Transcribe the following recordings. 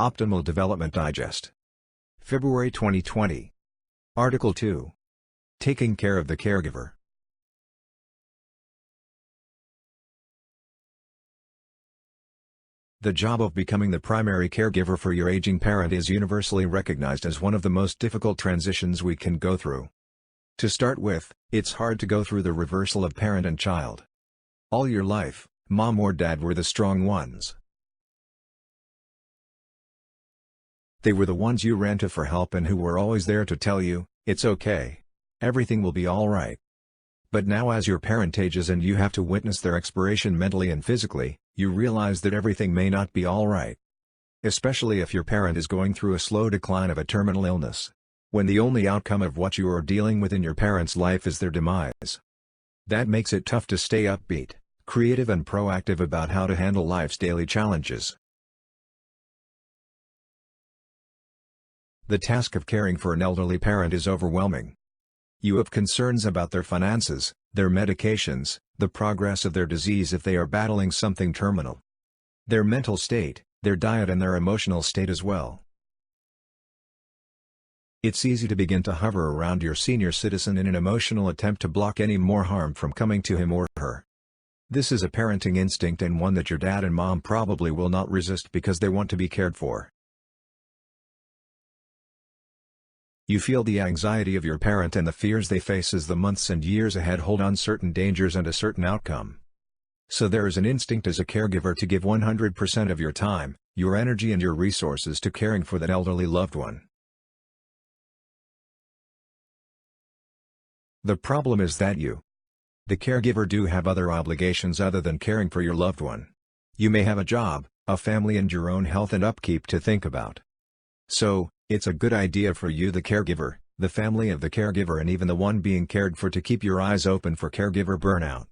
Optimal Development Digest. February 2020. Article 2. Taking Care of the Caregiver. The job of becoming the primary caregiver for your aging parent is universally recognized as one of the most difficult transitions we can go through. To start with, it's hard to go through the reversal of parent and child. All your life, mom or dad were the strong ones. They were the ones you ran to for help and who were always there to tell you, "It's okay. Everything will be all right." But now as your parent ages and you have to witness their expiration mentally and physically, you realize that everything may not be all right. Especially if your parent is going through a slow decline of a terminal illness. When the only outcome of what you are dealing with in your parent's life is their demise. That makes it tough to stay upbeat, creative and proactive about how to handle life's daily challenges. The task of caring for an elderly parent is overwhelming. You have concerns about their finances, their medications, the progress of their disease if they are battling something terminal, their mental state, their diet and their emotional state as well. It's easy to begin to hover around your senior citizen in an emotional attempt to block any more harm from coming to him or her. This is a parenting instinct and one that your dad and mom probably will not resist because they want to be cared for. You feel the anxiety of your parent and the fears they face as the months and years ahead hold uncertain dangers and a certain outcome. So there is an instinct as a caregiver to give 100% of your time, your energy and your resources to caring for that elderly loved one. The problem is that you, the caregiver, do have other obligations other than caring for your loved one. You may have a job, a family and your own health and upkeep to think about. So, it's a good idea for you, the caregiver, the family of the caregiver and even the one being cared for, to keep your eyes open for caregiver burnout.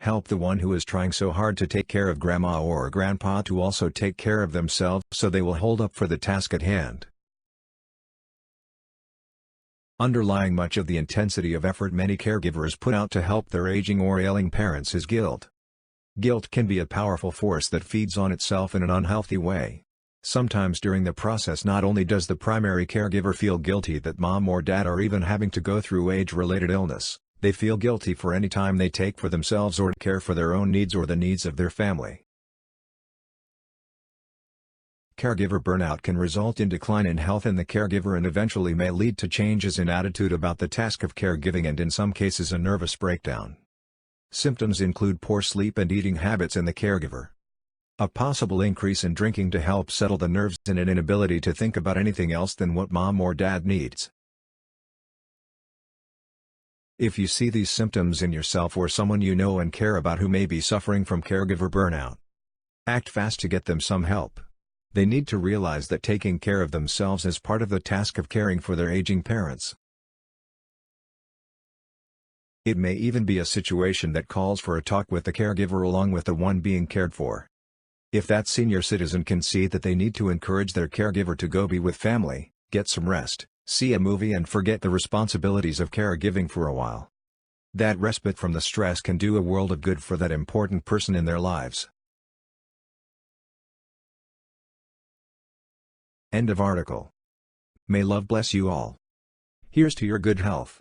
Help the one who is trying so hard to take care of grandma or grandpa to also take care of themselves so they will hold up for the task at hand. Underlying much of the intensity of effort many caregivers put out to help their aging or ailing parents is guilt. Guilt can be a powerful force that feeds on itself in an unhealthy way. Sometimes during the process not only does the primary caregiver feel guilty that mom or dad are even having to go through age-related illness, they feel guilty for any time they take for themselves or to care for their own needs or the needs of their family. Caregiver burnout can result in decline in health in the caregiver and eventually may lead to changes in attitude about the task of caregiving and in some cases a nervous breakdown. Symptoms include poor sleep and eating habits in the caregiver. A possible increase in drinking to help settle the nerves and an inability to think about anything else than what mom or dad needs. If you see these symptoms in yourself or someone you know and care about who may be suffering from caregiver burnout, act fast to get them some help. They need to realize that taking care of themselves is part of the task of caring for their aging parents. It may even be a situation that calls for a talk with the caregiver along with the one being cared for. If that senior citizen can see that they need to encourage their caregiver to go be with family, get some rest, see a movie and forget the responsibilities of caregiving for a while. That respite from the stress can do a world of good for that important person in their lives. End of article. May love bless you all. Here's to your good health.